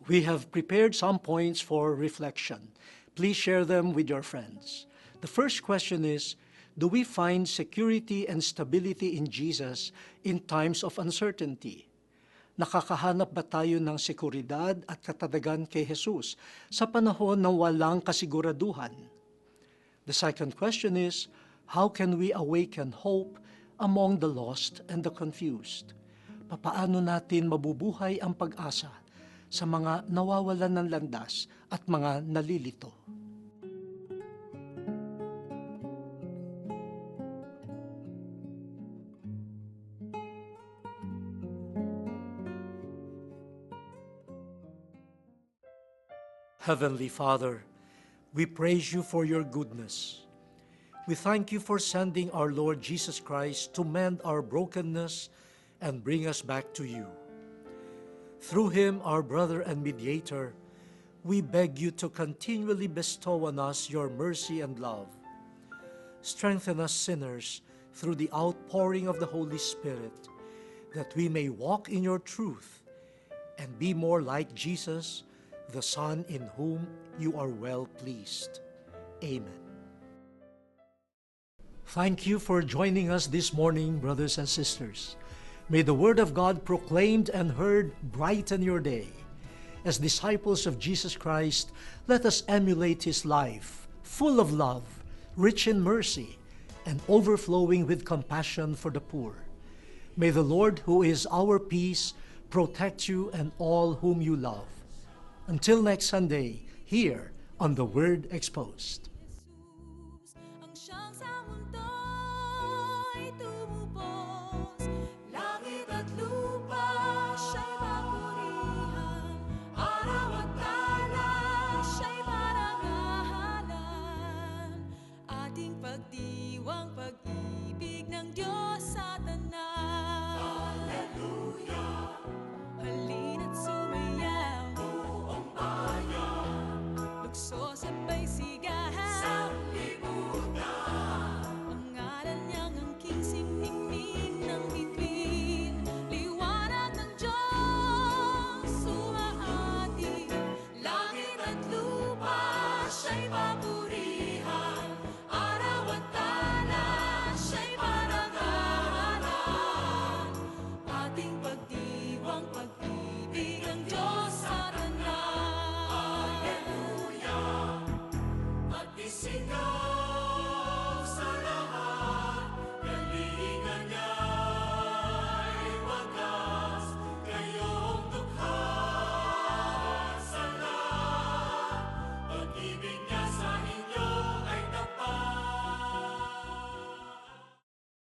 We have prepared some points for reflection. Please share them with your friends. The first question is, do we find security and stability in Jesus in times of uncertainty? Nakakahanap ba tayo ng seguridad at katatagan kay Jesus sa panahon ng walang kasiguraduhan? The second question is, how can we awaken hope among the lost and the confused? Papaano natin mabubuhay ang pag-asa sa mga nawawalan ng landas at mga nalilito? Heavenly Father, we praise you for your goodness. We thank you for sending our Lord Jesus Christ to mend our brokenness and bring us back to you. Through him, our brother and mediator, we beg you to continually bestow on us your mercy and love. Strengthen us sinners through the outpouring of the Holy Spirit, that we may walk in your truth and be more like Jesus, the Son in whom you are well pleased. Amen. Thank you for joining us this morning, brothers and sisters. May the Word of God proclaimed and heard brighten your day. As disciples of Jesus Christ, let us emulate his life, full of love, rich in mercy, and overflowing with compassion for the poor. May the Lord, who is our peace, protect you and all whom you love. Until next Sunday, here on The Word Exposed. Ang siyang sa mundo'y tumubos, langit at lupa siya'y papurihan, araw at tala siya'y parangalan, ating pagdiwang pag-ibig ng Diyos.